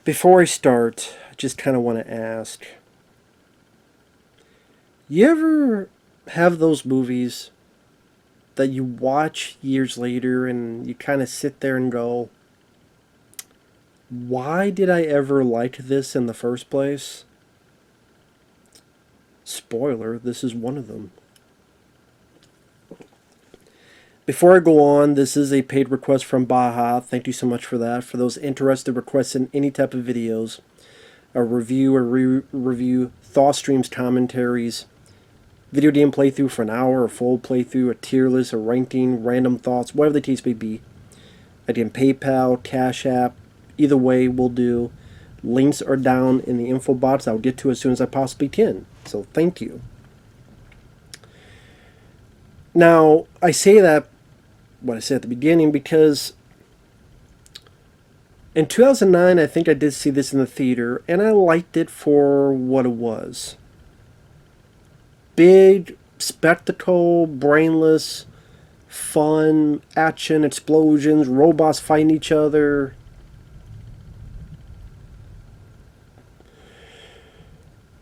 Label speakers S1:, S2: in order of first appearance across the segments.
S1: Before I start, I just kind of want to ask, you ever have those movies that you watch years later and you kind of sit there and go, why did I ever like this in the first place? Spoiler, this is one of them. Before I go on, this is a paid request from Baja. Thank you so much for that. For those interested requesting any type of videos, a review or review, thought streams, commentaries, video game playthrough for an hour, a full playthrough, a tier list, a ranking, random thoughts, whatever the case may be. Again, PayPal, CashApp, either way will do. Links are down in the info box. I'll get to as soon as I possibly can. So thank you. Now, I say that, what I said at the beginning, because in 2009, I think I did see this in the theater, and I liked it for what it was. Big, spectacle, brainless, fun, action, explosions, robots fighting each other.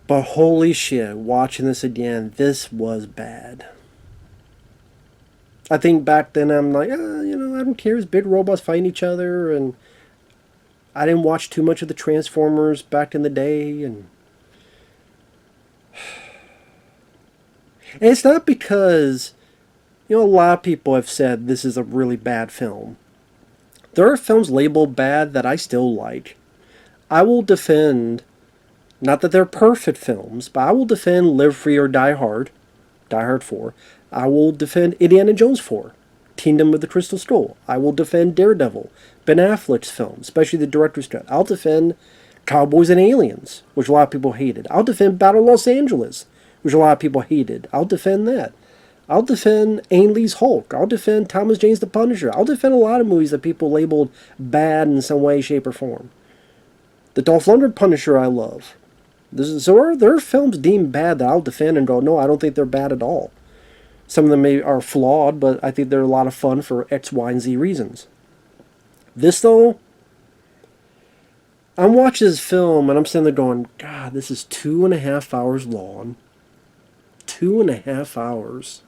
S1: But holy shit, watching this again, this was bad. I think back then I'm like, I don't care. It's big robots fighting each other, and I didn't watch too much of the Transformers back in the day, and it's not because, a lot of people have said this is a really bad film. There are films labeled bad that I still like. I will defend, not that they're perfect films, but I will defend Live Free or Die Hard, Die Hard 4. I will defend Indiana Jones 4, Kingdom of the Crystal Skull. I will defend Daredevil, Ben Affleck's film, especially the director's cut. I'll defend Cowboys and Aliens, which a lot of people hated. I'll defend Battle of Los Angeles, which a lot of people hated. I'll defend that. I'll defend Ang Lee's Hulk. I'll defend Thomas Jane's The Punisher. I'll defend a lot of movies that people labeled bad in some way, shape, or form. The Dolph Lundgren Punisher I love. So there are films deemed bad that I'll defend and go, no, I don't think they're bad at all. Some of them are flawed, but I think they're a lot of fun for X, Y, and Z reasons. This, though, I'm watching this film, and I'm sitting there going, God, this is 2.5 hours long. 2.5 hours.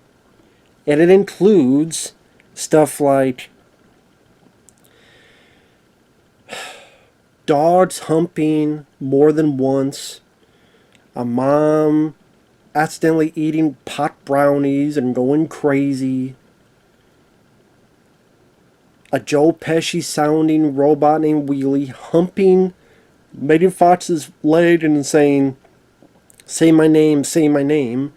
S1: And it includes stuff like dogs humping more than once, a mom accidentally eating pot brownies and going crazy, a Joe Pesci sounding robot named Wheelie humping Megan Fox's leg and saying, say my name, say my name.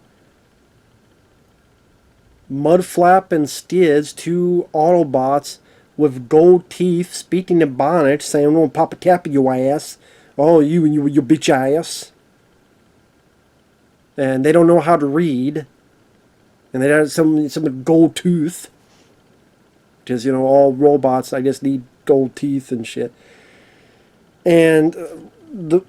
S1: Mudflap and Skids, two Autobots with gold teeth, speaking in bonnets, saying, I'm gonna pop a cap in your ass. Oh, you and your bitch ass. And they don't know how to read. And they have some gold tooth. Because, all robots, I guess, need gold teeth and shit. And the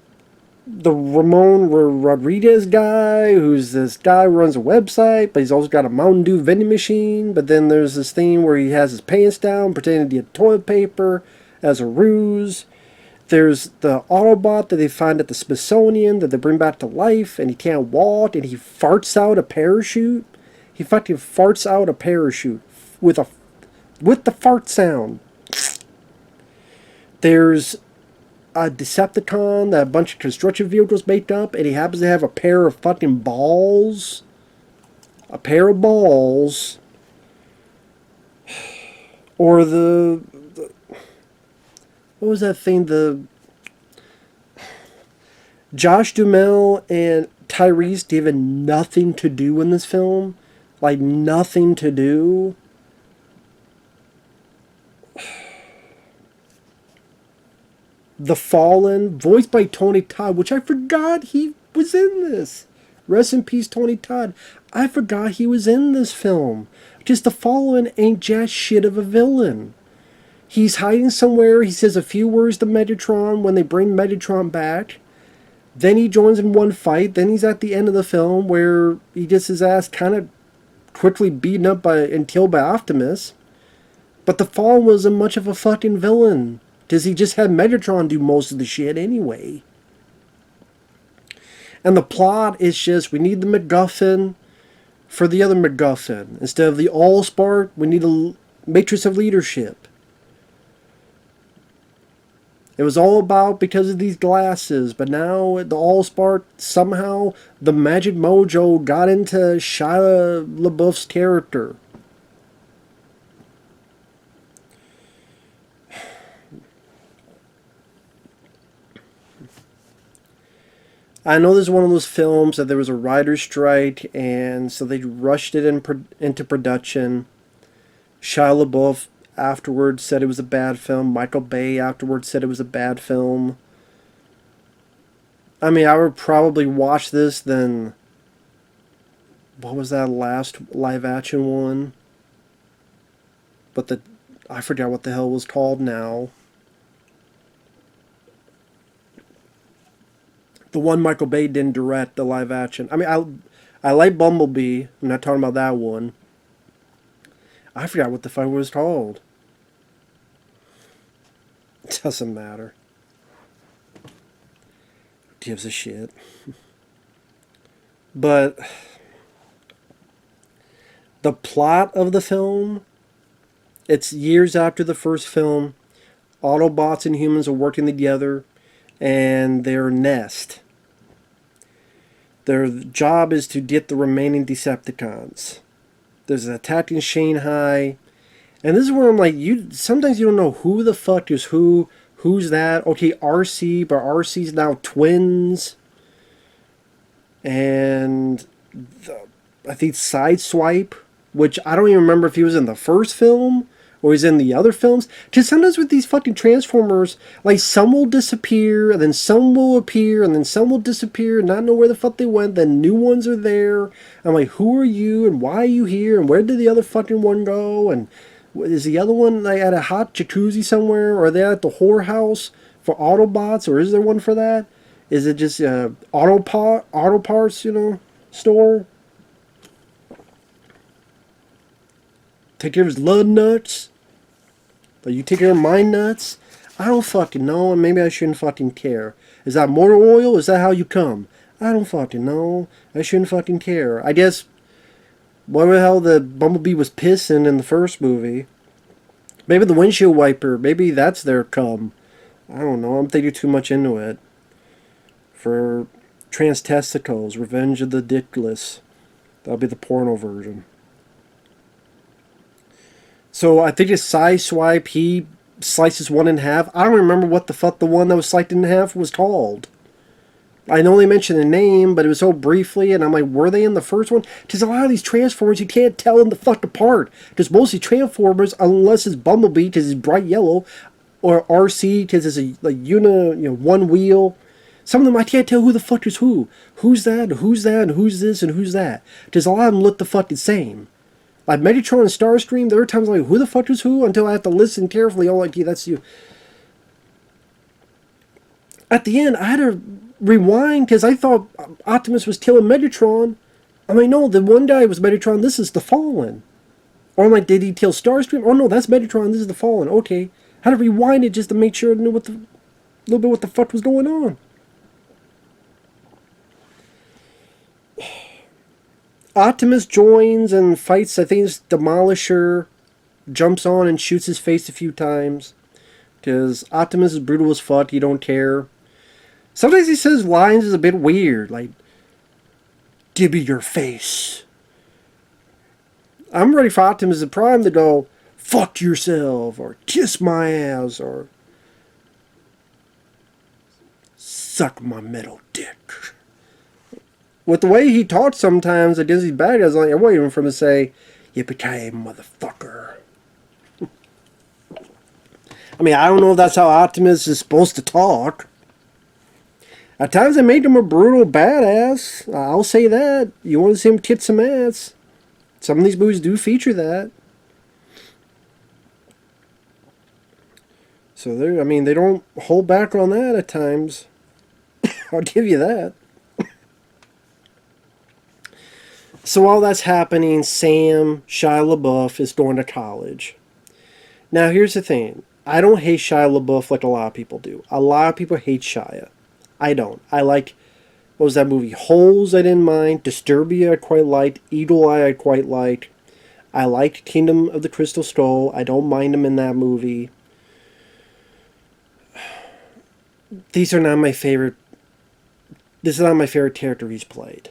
S1: Ramon Rodriguez guy, who's this guy who runs a website, but he's also got a Mountain Dew vending machine. But then there's this thing where he has his pants down, pretending to get toilet paper as a ruse. There's the Autobot that they find at the Smithsonian that they bring back to life, and he can't walk, and he farts out a parachute. He fucking farts out a parachute with the fart sound. There's a Decepticon that a bunch of construction vehicles make up, and he happens to have a pair of fucking balls. A pair of balls. Or what was that thing? The Josh Duhamel and Tyrese given nothing to do in this film. Like, nothing to do. The Fallen, voiced by Tony Todd, which I forgot he was in this. Rest in peace, Tony Todd. I forgot he was in this film. Because The Fallen ain't jack shit of a villain. He's hiding somewhere. He says a few words to Megatron when they bring Megatron back. Then he joins in one fight. Then he's at the end of the film where he gets his ass kind of quickly beaten up and killed by Optimus. But the Fallen wasn't much of a fucking villain. Because he just had Megatron do most of the shit anyway. And the plot is just, we need the MacGuffin for the other MacGuffin. Instead of the Allspark, we need a Matrix of Leadership. It was all about because of these glasses, but now the Allspark, somehow the magic mojo got into Shia LaBeouf's character. I know this is one of those films that there was a writer's strike, and so they rushed it into production. Shia LaBeouf afterwards said it was a bad film. Michael Bay afterwards said it was a bad film. I mean, I would probably watch this than... What was that last live-action one? But I forgot what the hell it was called now. The one Michael Bay didn't direct, the live-action. I mean, I like Bumblebee. I'm not talking about that one. I forgot what the fuck it was called. It doesn't matter. Who gives a shit? But the plot of the film, it's years after the first film. Autobots and humans are working together, and their nest. Their job is to get the remaining Decepticons. There's an attack in Shanghai. And this is where I'm like, sometimes you don't know who the fuck is who. Who's that? Okay, RC, but RC's now twins. And I think Sideswipe, which I don't even remember if he was in the first film or he's in the other films. Because sometimes with these fucking Transformers, like, some will disappear, and then some will appear, and then some will disappear, and not know where the fuck they went, then new ones are there. I'm like, who are you, and why are you here, and where did the other fucking one go, and is the other one, like, at a hot jacuzzi somewhere, or are they at the whorehouse for Autobots, or is there one for that? Is it just auto parts, store? Take care of his lug nuts? But you take care of my nuts? I don't fucking know, and maybe I shouldn't fucking care. Is that motor oil? Is that how you come? I don't fucking know. I shouldn't fucking care. I guess, what the hell the Bumblebee was pissing in the first movie. Maybe the windshield wiper, maybe that's their cum. I don't know, I'm thinking too much into it. For Trans Testicles, Revenge of the Dickless. That'll be the porno version. So I think it's Sideswipe, he slices one in half. I don't remember what the fuck the one that was sliced in half was called. I know they mentioned the name, but it was so briefly, and I'm like, were they in the first one? Because a lot of these Transformers, you can't tell them the fuck apart. Because most of these Transformers, unless it's Bumblebee, because it's bright yellow, or RC, because it's a one wheel. Some of them, I can't tell who the fuck is who. Who's that, who's that, and who's this, and who's that. Because a lot of them look the fucking same. Like Megatron and Starscream, there are times like, who the fuck is who? Until I have to listen carefully. Oh, like, yeah, that's you. At the end, I had to rewind because I thought Optimus was killing Megatron. I'm like, no, the one guy was Megatron. This is the Fallen. Or I'm like, did he kill Starscream? Oh no, that's Megatron. This is the Fallen. Okay, I had to rewind it just to make sure I knew what the fuck was going on. Optimus joins and fights. I think it's Demolisher. Jumps on and shoots his face a few times. Because Optimus is brutal as fuck. You don't care. Sometimes he says lines is a bit weird. Like, give me your face. I'm ready for Optimus Prime to go, fuck yourself. Or kiss my ass. Or suck my metal dick. With the way he talks sometimes against these bad guys, I'm waiting for him to say, yippee-ki-yay, motherfucker. I mean, I don't know if that's how Optimus is supposed to talk. At times they make him a brutal badass. I'll say that. You want to see him kick some ass. Some of these movies do feature that. So they don't hold back on that at times. I'll give you that. So while that's happening, Shia LaBeouf is going to college. Now here's the thing. I don't hate Shia LaBeouf like a lot of people do. A lot of people hate Shia. I don't. I like, what was that movie? Holes I didn't mind. Disturbia I quite liked. Eagle Eye I quite liked. I liked Kingdom of the Crystal Skull. I don't mind him in that movie. These are not my favorite. This is not my favorite character he's played.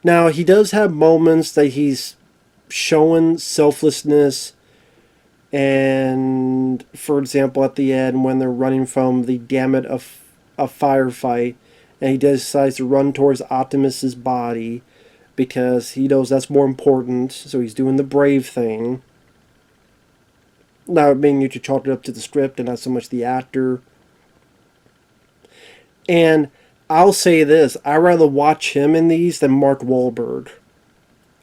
S1: Now, he does have moments that he's showing selflessness. And, for example, at the end, when they're running from the gamut of a firefight, and he decides to run towards Optimus's body because he knows that's more important, so he's doing the brave thing. Now, meaning you should chalk it up to the script and not so much the actor. And I'll say this, I'd rather watch him in these than Mark Wahlberg.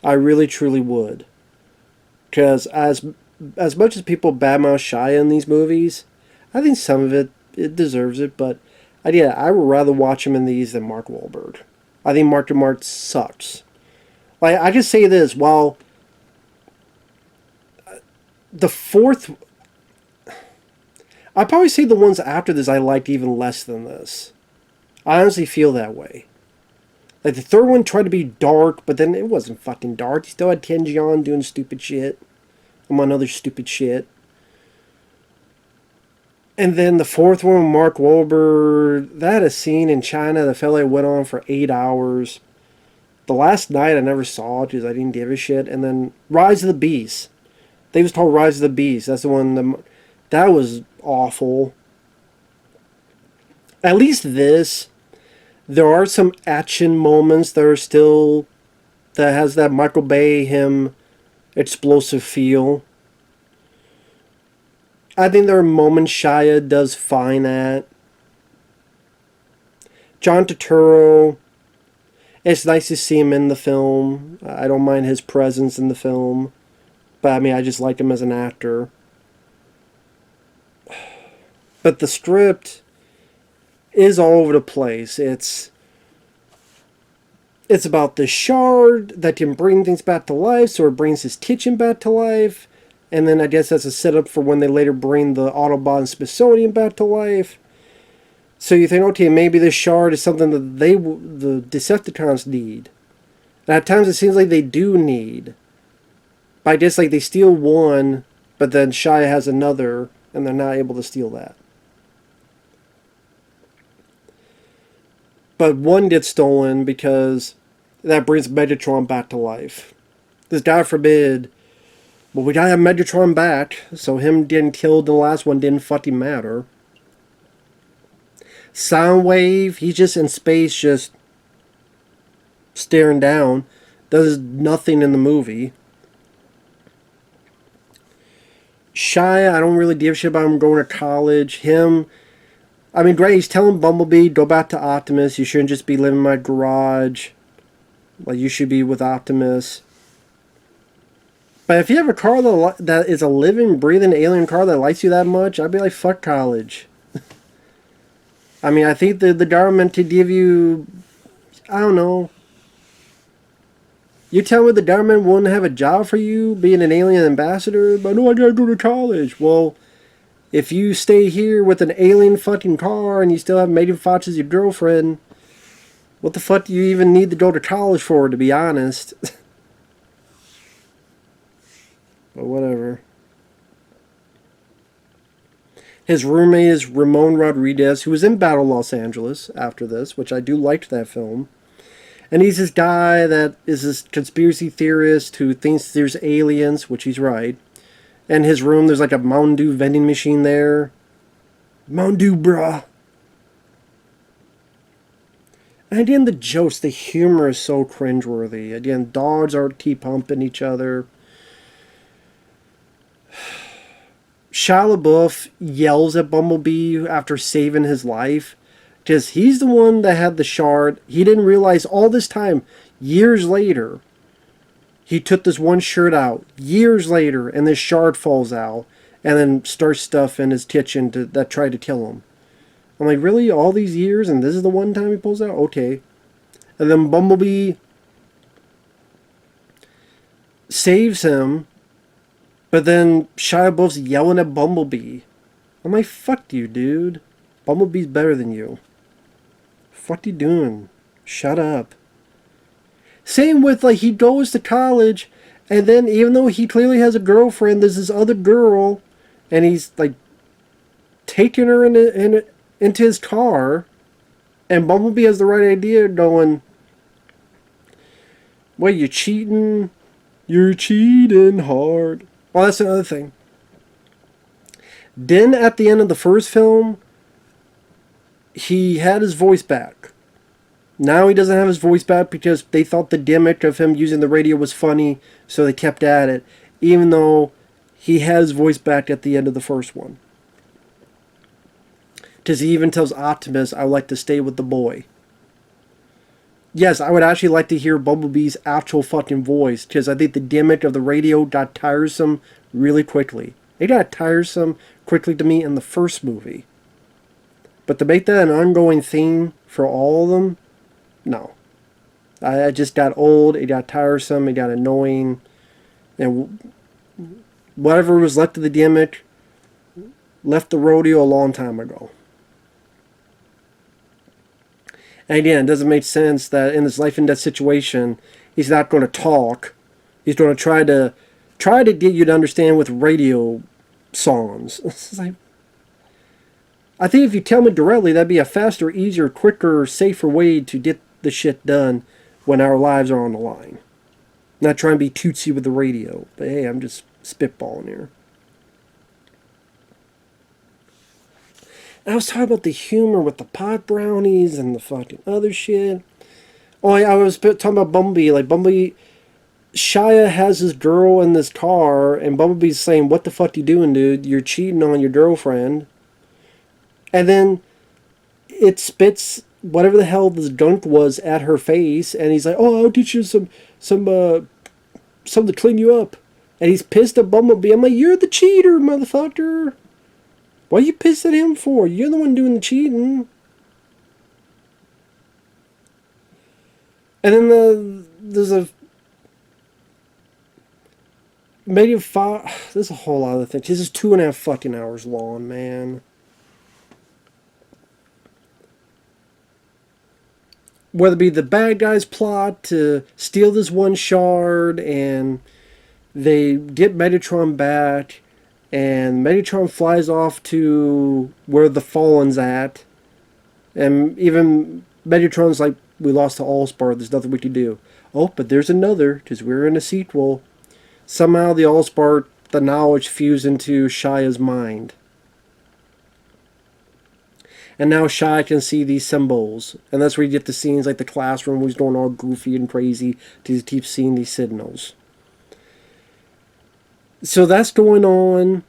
S1: I really, truly would. Because as much as people badmouth Shia in these movies, I think some of it deserves it, but I would rather watch him in these than Mark Wahlberg. I think Mark DeMart sucks. Like, I can say this, while the fourth... I'd probably say the ones after this I liked even less than this. I honestly feel that way. Like, the third one tried to be dark, but then it wasn't fucking dark. He still had Tenjian doing stupid shit. Among other stupid shit. And then the fourth one, Mark Wahlberg, that had a scene in China that felt like it went on for 8 hours. The last night I never saw it because I didn't give a shit. And then Rise of the Beast. They was called Rise of the Beast. That's the one, that was awful. At least this, there are some action moments that are still, that has that Michael Bay, him, explosive feel. I think there are moments Shia does fine at. John Turturro, it's nice to see him in the film. I don't mind his presence in the film. But I mean, I just like him as an actor. But the script is all over the place. It's about the shard that can bring things back to life, so it brings his kitchen back to life. And then I guess that's a setup for when they later bring the Autobot and Smithsonian back to life. So you think, okay, maybe this shard is something that the Decepticons need. And at times it seems like they do need. But I guess like they steal one, but then Shia has another, and they're not able to steal that. But one gets stolen because that brings Megatron back to life. Because God forbid, but we gotta have Megatron back, so him getting killed in the last one didn't fucking matter. Soundwave, he's just in space, just staring down. Does nothing in the movie. Shia, I don't really give a shit about him going to college. Him, I mean, great, he's telling Bumblebee, go back to Optimus. You shouldn't just be living in my garage. Like, you should be with Optimus. But if you have a car that is a living, breathing alien car that likes you that much, I'd be like, fuck college. I mean, I think the government could give you, I don't know. You tell me the government wouldn't have a job for you, being an alien ambassador, but no, I gotta go to college. Well, if you stay here with an alien fucking car and you still have Megan Fox as your girlfriend, what the fuck do you even need to go to college for, to be honest? But whatever. His roommate is Ramon Rodriguez, who was in Battle Los Angeles after this, which I do like that film. And he's this guy that is this conspiracy theorist who thinks there's aliens, which he's right. And his room, there's like a Mountain Dew vending machine there. Mountain Dew, bruh. And again, the jokes, the humor is so cringeworthy. Again, dogs are T-pumping each other. Shia LaBeouf yells at Bumblebee after saving his life. Because he's the one that had the shard. He didn't realize all this time, years later, he took this one shirt out. Years later, and this shard falls out. And then starts stuff in his kitchen that tried to kill him. I'm like, really? All these years? And this is the one time he pulls out? Okay. And then Bumblebee saves him. But then Shia LaBeouf's yelling at Bumblebee. I'm like, fuck you, dude. Bumblebee's better than you. What you doing? Shut up. Same with, like, he goes to college, and then even though he clearly has a girlfriend, there's this other girl, and he's, like, taking her into his car, and Bumblebee has the right idea going, wait, you cheating? You're cheating hard. Well, that's another thing. Then at the end of the first film, he had his voice back. Now he doesn't have his voice back because they thought the gimmick of him using the radio was funny, so they kept at it, even though he had his voice back at the end of the first one. Because he even tells Optimus, I would like to stay with the boy. Yes, I would actually like to hear Bumblebee's actual fucking voice, because I think the gimmick of the radio got tiresome really quickly. It got tiresome quickly to me in the first movie. But to make that an ongoing theme for all of them, no. I just got old, it got tiresome, it got annoying, and whatever was left of the gimmick left the rodeo a long time ago. And again, it doesn't make sense that in this life and death situation, he's not going to talk. He's going to try to get you to understand with radio songs. It's like, I think if you tell me directly, that'd be a faster, easier, quicker, safer way to get the shit done when our lives are on the line. Not trying to be tootsie with the radio, but hey, I'm just spitballing here. And I was talking about the humor with the pot brownies and the fucking other shit. Oh, yeah, I was talking about Bumblebee. Like, Bumblebee, Shia has his girl in this car, and Bumblebee's saying, what the fuck you doing, dude? You're cheating on your girlfriend. And then it spits whatever the hell this gunk was at her face, and he's like, oh, I'll teach you something to clean you up. And he's pissed at Bumblebee. I'm like, you're the cheater, motherfucker. What are you pissed at him for? You're the one doing the cheating. And then there's a maybe there's a whole lot of things. This is 2.5 fucking hours long, man. Whether it be the bad guys plot to steal this one shard, and they get Megatron back, and Megatron flies off to where the Fallen's at, and even Megatron's like, we lost to Allspark, there's nothing we can do. Oh, but there's another, because we're in a sequel. Somehow the Allspark, the knowledge fused into Shia's mind. And now Shia can see these symbols. And that's where you get the scenes like the classroom where he's going all goofy and crazy to keep seeing these signals. So that's going on.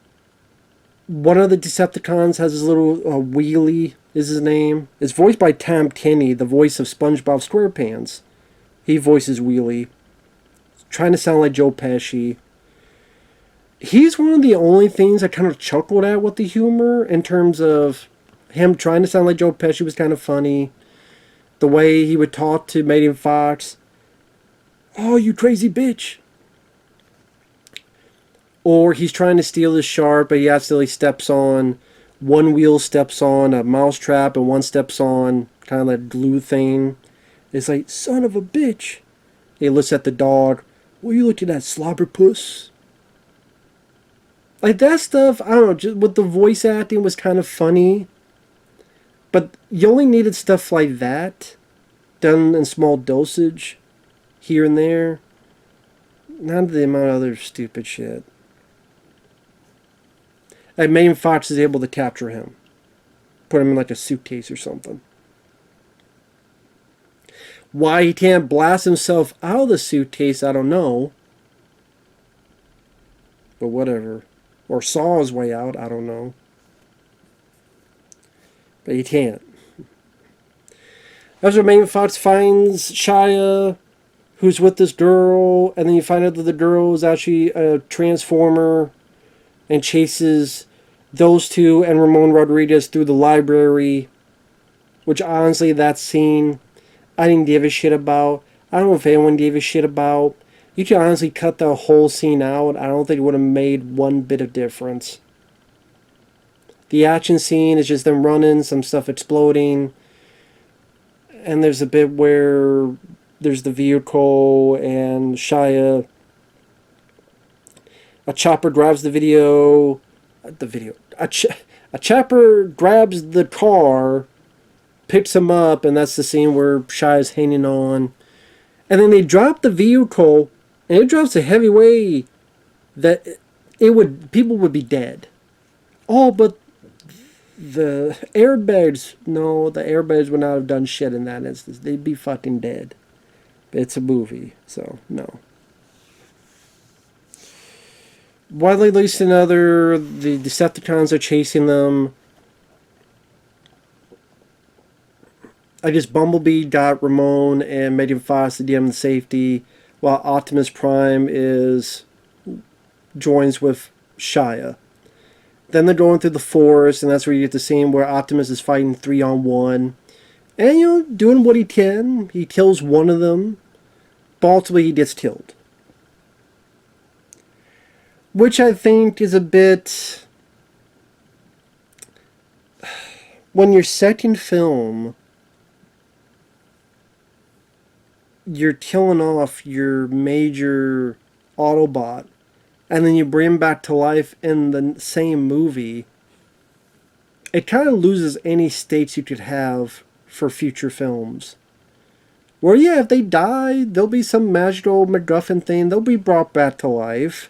S1: One of the Decepticons has his little Wheelie, is his name. It's voiced by Tom Kenny, the voice of SpongeBob SquarePants. He voices Wheelie. Trying to sound like Joe Pesci. He's one of the only things I kind of chuckled at with the humor in terms of him trying to sound like Joe Pesci was kind of funny. The way he would talk to Megan Fox. Oh, you crazy bitch. Or he's trying to steal his shard, but he accidentally steps on, one wheel steps on a mousetrap and one steps on kind of that glue thing. It's like, son of a bitch. He looks at the dog. What are you looking at, slobberpuss? Like that stuff, I don't know, just with the voice acting was kind of funny. But you only needed stuff like that, done in small dosage, here and there. Not the amount of other stupid shit. And Megan Fox is able to capture him. Put him in like a suitcase or something. Why he can't blast himself out of the suitcase, I don't know. But whatever. Or saw his way out, I don't know. But he can't. That's where Megan Fox finds Shia, who's with this girl, and then you find out that the girl is actually a transformer and chases those two and Ramon Rodriguez through the library, which honestly, that scene, I didn't give a shit about. I don't know if anyone gave a shit about. You could honestly cut the whole scene out. I don't think it would have made one bit of difference. The action scene is just them running, some stuff exploding, and there's a bit where there's the vehicle and Shia. A chopper grabs a chopper grabs the car, picks him up, and that's the scene where Shia's hanging on. And then they drop the vehicle, and it drops a heavy way that people would be dead. Oh, but the airbags, no, the airbags would not have done shit in that instance. They'd be fucking dead. It's a movie, so no. Widely released another, the Decepticons are chasing them. I guess Bumblebee got Ramon and Megan Fox to get him in safety, while Optimus Prime joins with Shia. Then they're going through the forest, and that's where you get the scene where Optimus is fighting 3-on-1. And, doing what he can. He kills one of them, but ultimately he gets killed. Which I think is a bit... When your second film, you're killing off your major Autobot, and then you bring him back to life in the same movie, it kind of loses any stakes you could have for future films. Where, yeah, if they die, there'll be some magical MacGuffin thing, they'll be brought back to life.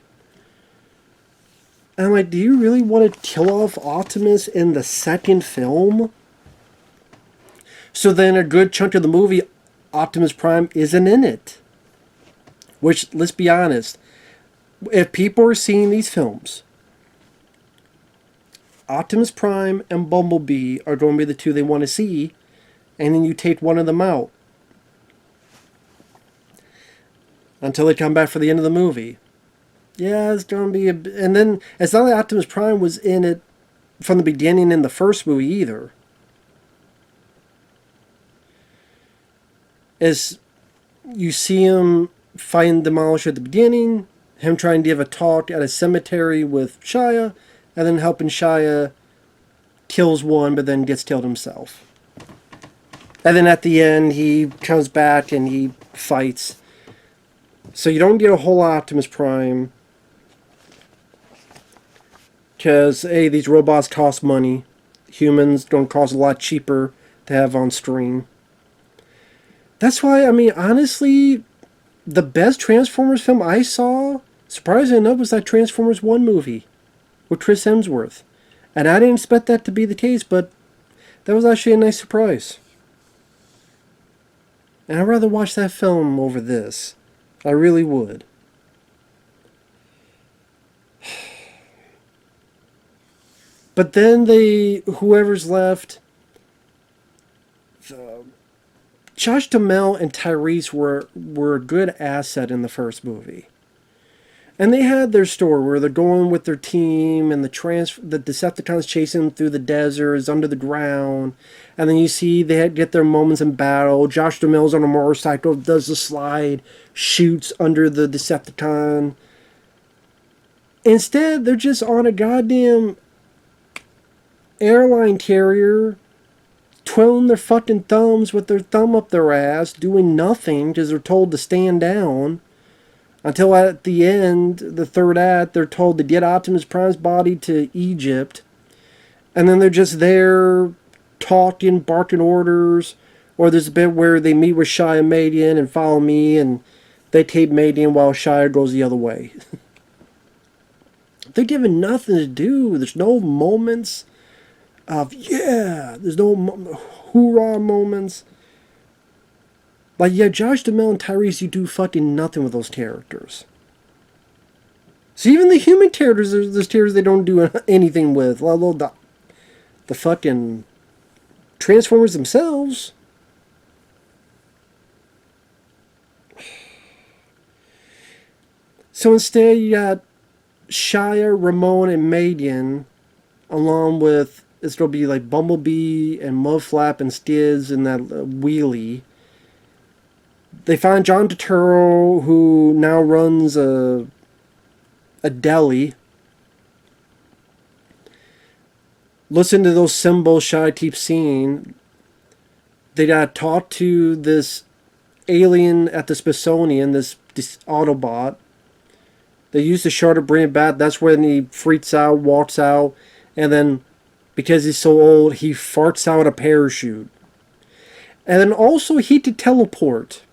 S1: And I'm like, do you really want to kill off Optimus in the second film? So then a good chunk of the movie, Optimus Prime isn't in it. Which, let's be honest, if people are seeing these films, Optimus Prime and Bumblebee are going to be the two they want to see, and then you take one of them out until they come back for the end of the movie. Yeah, it's going to be and then it's not like Optimus Prime was in it from the beginning in the first movie either. As you see him fighting Demolisher at the beginning, him trying to give a talk at a cemetery with Shia, and then helping Shia kills one, but then gets killed himself. And then at the end, he comes back and he fights. So you don't get a whole lot of Optimus Prime. Because, hey, these robots cost money. Humans don't cost a lot cheaper to have on screen. That's why, I mean, honestly, the best Transformers film I saw, surprisingly enough, was that Transformers 1 movie with Chris Hemsworth. And I didn't expect that to be the case, but that was actually a nice surprise. And I'd rather watch that film over this. I really would. But then whoever's left, Josh Duhamel and Tyrese were a good asset in the first movie. And they had their story where they're going with their team and the Decepticons chasing them through the deserts, under the ground. And then you see they get their moments in battle. Josh Duhamel's on a motorcycle, does the slide, shoots under the Decepticon. Instead, they're just on a goddamn airline carrier, twiddling their fucking thumbs with their thumb up their ass, doing nothing because they're told to stand down. Until at the end, the third act, they're told to get Optimus Prime's body to Egypt. And then they're just there talking, barking orders. Or there's a bit where they meet with Shia Madian and follow me, and they tape Madian while Shia goes the other way. They're given nothing to do. There's no moments of, yeah, there's no hoorah moments. Like, yeah, Josh Duhamel and Tyrese, you do fucking nothing with those characters. So even the human characters, there's characters they don't do anything with. Let alone the fucking Transformers themselves. So instead, you got Shia, Ramon, and Madian, along with, it's going to be like Bumblebee and Mudflap and Skids and that wheelie. They find John Turturro, who now runs a deli. Listen to those symbols Shia keeps seeing. They got taught to this alien at the Smithsonian, this Autobot. They use the shard to bring it back. That's when he freaks out, walks out, and then because he's so old, he farts out a parachute. And then also he could teleport.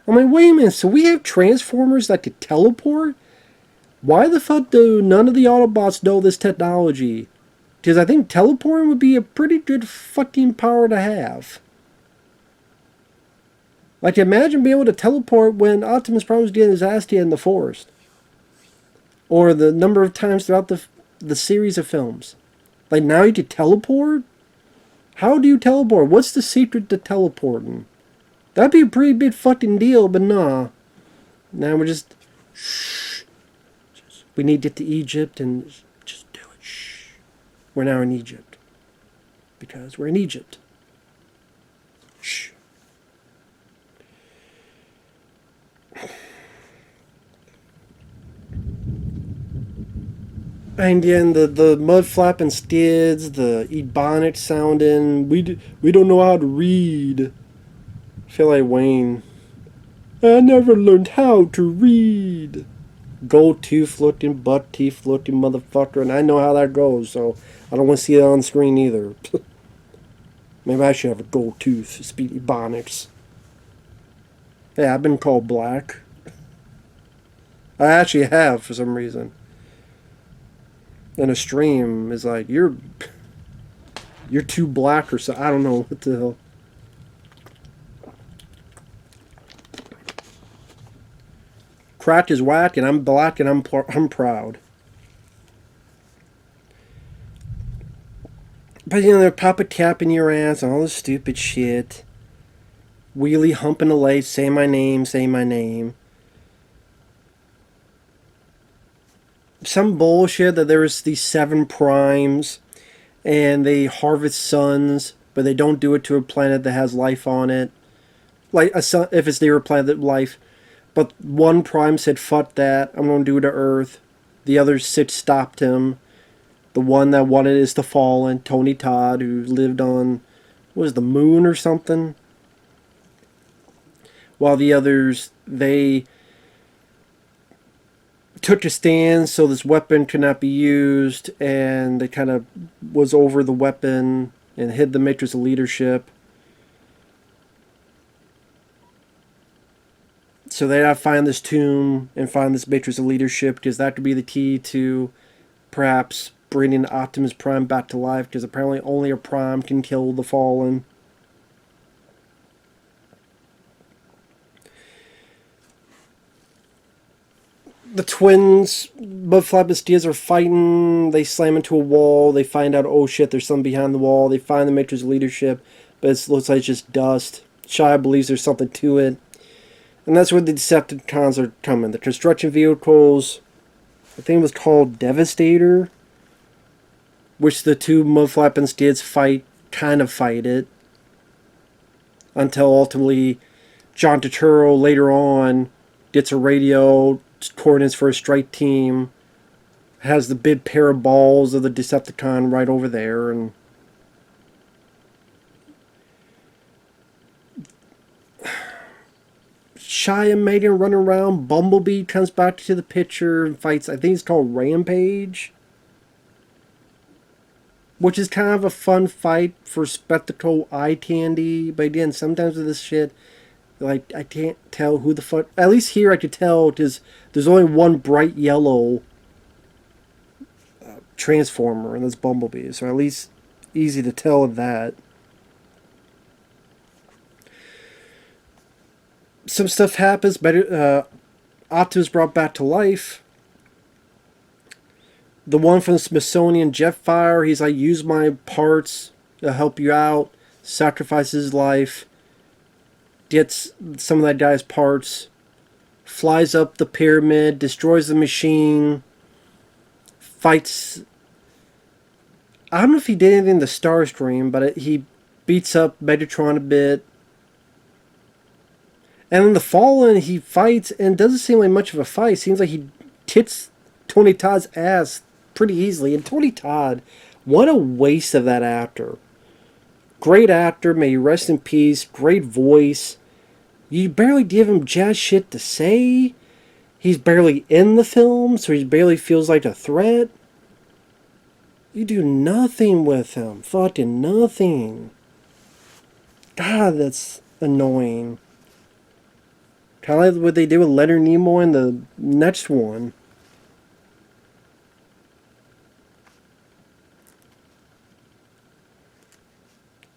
S1: I'm like, wait a minute, so we have Transformers that could teleport? Why the fuck do none of the Autobots know this technology? Because I think teleporting would be a pretty good fucking power to have. Like, imagine being able to teleport when Optimus Prime was getting his ass kicked in the forest. Or the number of times throughout the series of films. Like, now you can teleport? How do you teleport? What's the secret to teleporting? That'd be a pretty big fucking deal, but nah. Now we're just... Shh. We need to get to Egypt and just do it. Shh. We're now in Egypt. Because we're in Egypt. Shh. And then the mud flapping skids, the ebonics sounding. We don't know how to read. I feel like Wayne. I never learned how to read. Gold tooth looking, butt teeth looking motherfucker, and I know how that goes, so I don't want to see it on screen either. Maybe I should have a gold tooth, speed ebonics. Hey, I've been called black. I actually have for some reason. And a stream is like, you're too black or so. I don't know what the hell. Crack is whack, and I'm black, and I'm proud. But you know, they're papa tapping your ass and all this stupid shit. Wheelie humping a leg, say my name, say my name. Some bullshit that there's these 7 primes and they harvest suns, but they don't do it to a planet that has life on it. Like a sun, if it's their planet life. But one prime said, fuck that, I'm going to do it to Earth. The other 6 stopped him. The one that wanted is the Fallen, Tony Todd, who lived on, what was the moon or something? While the others, they took a stand so this weapon could not be used, and they kind of was over the weapon and hid the matrix of leadership. So they gotta find this tomb and find this matrix of leadership, because that could be the key to perhaps bringing Optimus Prime back to life, because apparently only a Prime can kill the Fallen. The twins, Bud Flap and Steers, are fighting. They slam into a wall. They find out, oh shit, there's something behind the wall. They find the Matrix leadership, but it looks like it's just dust. Shia believes there's something to it. And that's where the Decepticons are coming. The construction vehicles, I think it was called Devastator, which the two Mudflap and Skids kind of fight it. Until ultimately, John Turturro later on gets a radio coordinates for a strike team, has the big pair of balls of the Decepticon right over there, and Shia and Megan run around. Bumblebee comes back to the picture and fights, I think it's called Rampage, which is kind of a fun fight for spectacle eye candy. But again, sometimes with this shit, like, I can't tell who the fuck... At least here I could tell, because there's only one bright yellow Transformer, and that's Bumblebee. So at least easy to tell of that. Some stuff happens. Optimus brought back to life. The one from the Smithsonian Jetfire, he's like, use my parts to help you out. Sacrifices his life. Gets some of that guy's parts, flies up the pyramid, destroys the machine, fights. I don't know if he did anything in the Starscream, but he beats up Megatron a bit. And in the Fallen, he fights, and it doesn't seem like much of a fight. It seems like he tits Tony Todd's ass pretty easily. And Tony Todd, what a waste of that actor. Great actor, may he rest in peace, great voice. You barely give him jack shit to say. He's barely in the film, so he barely feels like a threat. You do nothing with him. Fucking nothing. God, that's annoying. Kind of like what they did with Leonard Nimoy in the next one.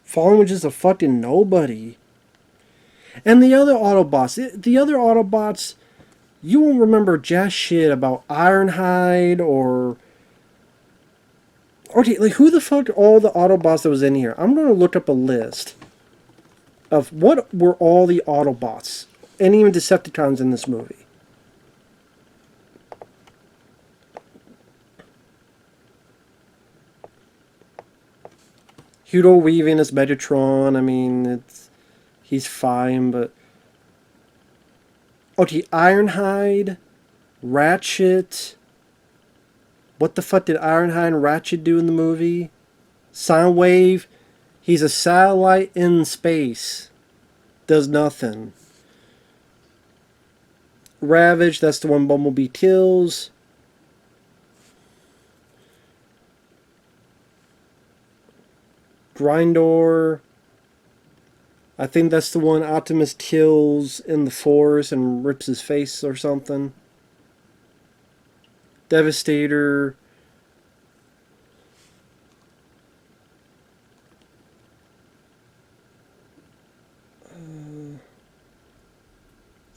S1: Fallen was just a fucking nobody. And the other Autobots, you won't remember jack shit about Ironhide or... Okay, like, who the fuck are all the Autobots that was in here? I'm going to look up a list of what were all the Autobots and even Decepticons in this movie. Hugo Weaving as Megatron, I mean, he's fine, but... Okay, Ironhide, Ratchet... What the fuck did Ironhide and Ratchet do in the movie? Soundwave, he's a satellite in space. Does nothing. Ravage, that's the one Bumblebee kills. Grindor, I think that's the one Optimus kills in the forest and rips his face or something. Devastator.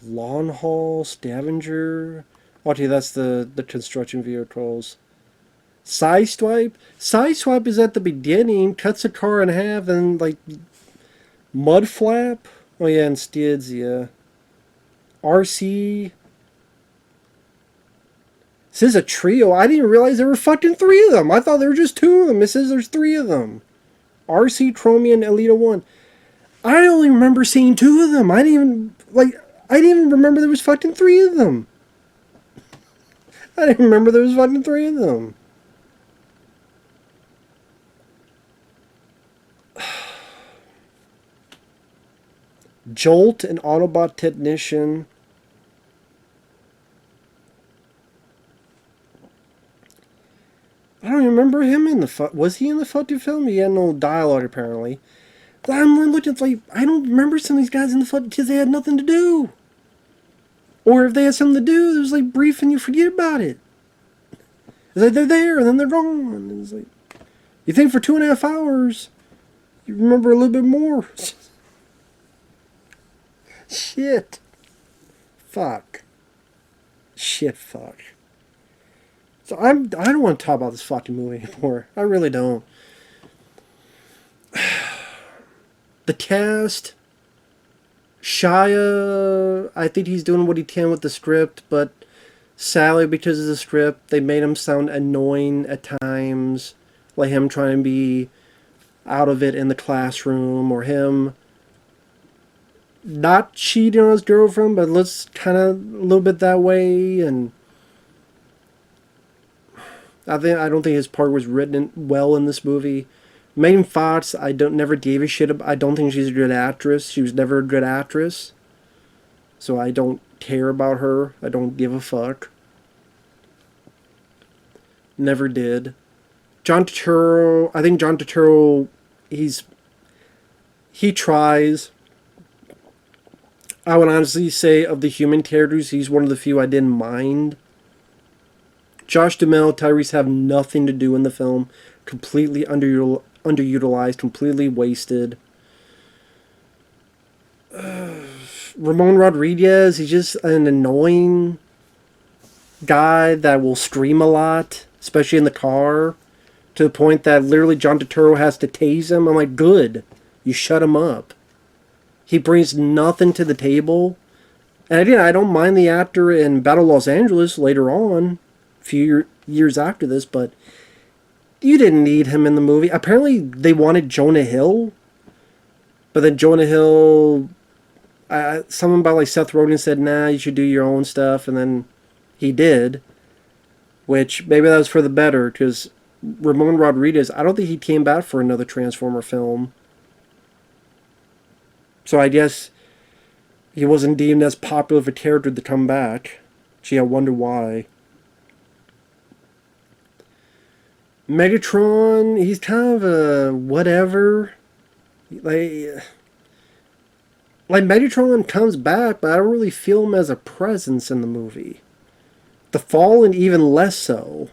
S1: Lawn Haul, Scavenger. Okay, that's the construction vehicles. Sideswipe? Sideswipe is at the beginning, cuts a car in half, and like Mud Flap? Oh yeah, and Skids, yeah. RC. This is a trio. I didn't realize there were fucking 3 of them. I thought there were just 2 of them. It says there's 3 of them. RC, Chromium, Elita 1. I only remember seeing 2 of them. I didn't even remember there was fucking 3 of them. I didn't remember there was fucking 3 of them. Jolt, an Autobot technician. I don't remember him in the... Was he in the fucking film? He had no dialogue, apparently. I'm looking, like, I don't remember some of these guys in the fucking... Because they had nothing to do. Or if they had something to do, it was, like, brief and you forget about it. It's like, they're there, and then they're gone. It's like... You think for 2.5 hours, you remember a little bit more. Shit. Fuck. Shit, fuck. So I don't want to talk about this fucking movie anymore. I really don't. The cast, Shia, I think he's doing what he can with the script, but sadly because of the script, they made him sound annoying at times, like him trying to be out of it in the classroom, or him not cheating on his girlfriend, but let's kind of a little bit that way, and I don't think his part was written well in this movie. Megan Fox, I never gave a shit about. I don't think she's a good actress. She was never a good actress, so I don't care about her. I don't give a fuck. Never did. John Turturro, I think John Turturro, he tries. I would honestly say of the human characters, he's one of the few I didn't mind. Josh Duhamel, Tyrese have nothing to do in the film. Completely underutilized, completely wasted. Ramon Rodriguez, he's just an annoying guy that will scream a lot, especially in the car, to the point that literally John Turturro has to tase him. I'm like, good, you shut him up. He brings nothing to the table. And again, I don't mind the actor in Battle Los Angeles later on, a few years after this, but you didn't need him in the movie. Apparently, they wanted Jonah Hill, but then Jonah Hill, Someone about like Seth Rogen said, nah, you should do your own stuff, and then he did, which maybe that was for the better, because Ramon Rodriguez, I don't think he came back for another Transformer film. So I guess he wasn't deemed as popular of a character to come back. Gee, I wonder why. Megatron, he's kind of a whatever. Like Megatron comes back, but I don't really feel him as a presence in the movie. The Fallen even less so.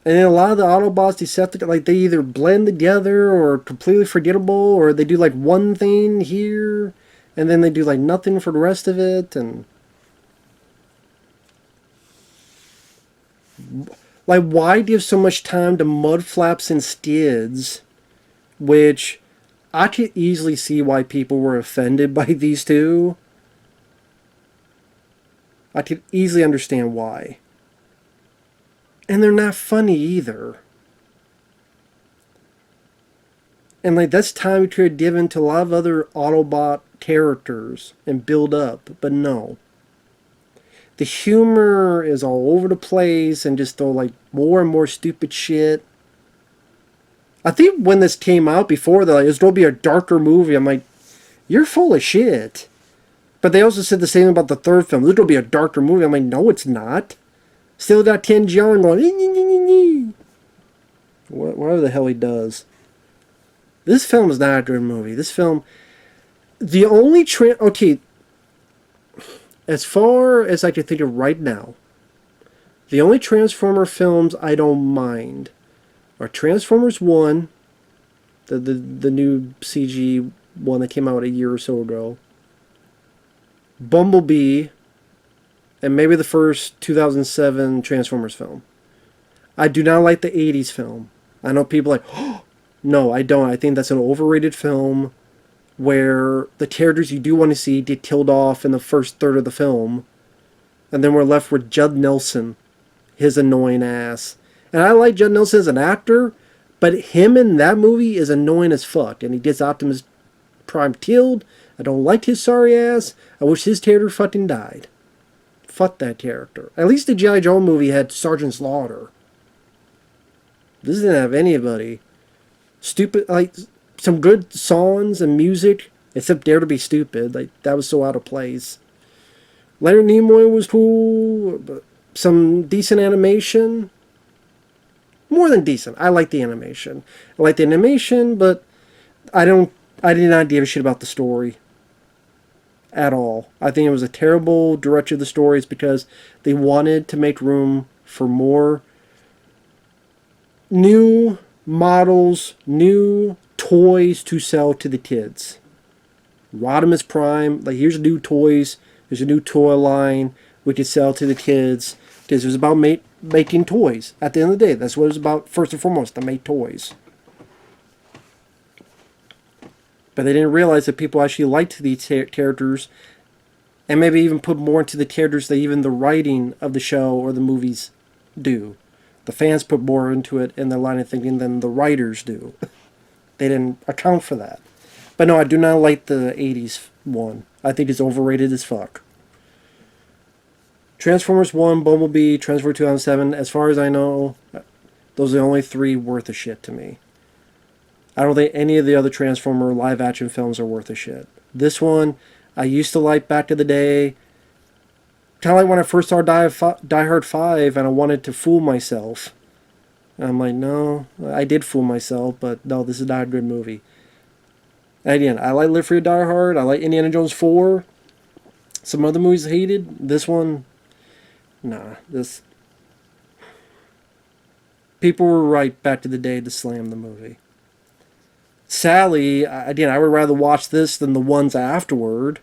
S1: And then a lot of the Autobots, Decepticons, like they either blend together or completely forgettable, or they do like one thing here, and then they do like nothing for the rest of it, and like why give so much time to Mudflaps and Skids, which I could easily see why people were offended by these two. I could easily understand why. And they're not funny either. And like that's time we could have given to a lot of other Autobot characters and build up, but no. The humor is all over the place and just throw like more and more stupid shit. I think when this came out before, they're like, it's going to be a darker movie. I'm like, you're full of shit. But they also said the same about the third film. This is going to be a darker movie. I'm like, no, it's not. Still got Ken Jeong going, ee, ee, ee, ee. Whatever the hell he does. This film is not a good movie. This film, the only okay, as far as I can think of right now, the only Transformer films I don't mind are Transformers 1, the new CG one that came out a year or so ago, Bumblebee, and maybe the first 2007 Transformers film. I do not like the 80s film. I know people are like, oh, no, I don't. I think that's an overrated film where the characters you do want to see get killed off in the first third of the film, and then we're left with Judd Nelson, his annoying ass. And I like Judd Nelson as an actor, but him in that movie is annoying as fuck, and he gets Optimus Prime killed. I don't like his sorry ass. I wish his character fucking died. Fuck that character. At least the G.I. Joe movie had Sergeant Slaughter. This didn't have anybody. Stupid, like, some good songs and music, except Dare to Be Stupid. Like, that was so out of place. Leonard Nimoy was cool, but some decent animation. More than decent. I like the animation. I like the animation, but I did not give a shit about the story. At all. I think it was a terrible direction of the story. It's because they wanted to make room for more new models, new toys to sell to the kids. Optimus Prime, like here's new toys, there's a new toy line we could sell to the kids, because it was about making toys. At the end of the day, that's what it was about first and foremost, to make toys. But they didn't realize that people actually liked these characters, and maybe even put more into the characters than even the writing of the show or the movies do. The fans put more into it in their line of thinking than the writers do. They didn't account for that. But no, I do not like the 80s one. I think it's overrated as fuck. Transformers 1, Bumblebee, Transformers 2007, as far as I know, those are the only three worth a shit to me. I don't think any of the other Transformer live-action films are worth a shit. This one, I used to like back in the day. Kind of like when I first saw Die Hard 5 and I wanted to fool myself. And I'm like, no, I did fool myself, but no, this is not a good movie. And again, I like Live Free or Die Hard. I like Indiana Jones 4. Some other movies I hated. This one, nah. People were right back in the day to slam the movie. Sally, again, I would rather watch this than the ones afterward.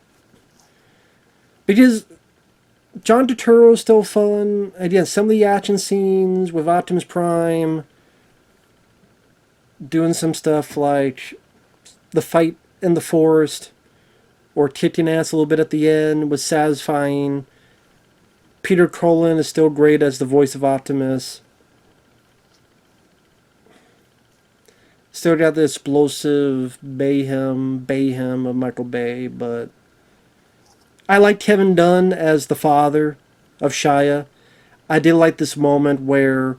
S1: Because John Turturro is still fun. Again, some of the action scenes with Optimus Prime doing some stuff like the fight in the forest or kicking ass a little bit at the end was satisfying. Peter Cullen is still great as the voice of Optimus. Still got the explosive bayhem of Michael Bay, but I like Kevin Dunn as the father of Shia. I did like this moment where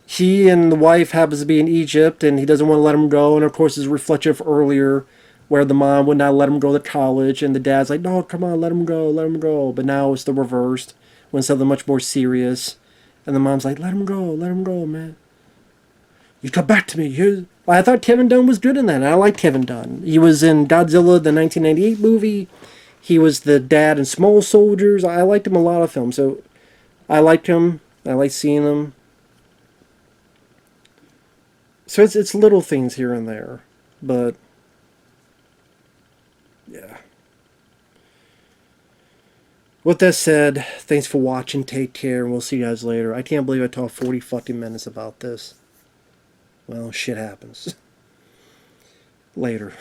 S1: he and the wife happens to be in Egypt and he doesn't want to let him go, and of course is reflective earlier where the mom would not let him go to college and the dad's like, no, come on, let him go, but now it's the reversed when something much more serious, and the mom's like, let him go, man, you come back to me. I thought Kevin Dunn was good in that. I like Kevin Dunn. He was in Godzilla, the 1998 movie. He was the dad in Small Soldiers. I liked him in a lot of films, so I liked him. I like seeing him. So it's little things here and there, but yeah. With that said, thanks for watching. Take care, and we'll see you guys later. I can't believe I talked 40 fucking minutes about this. Well, shit happens. Later.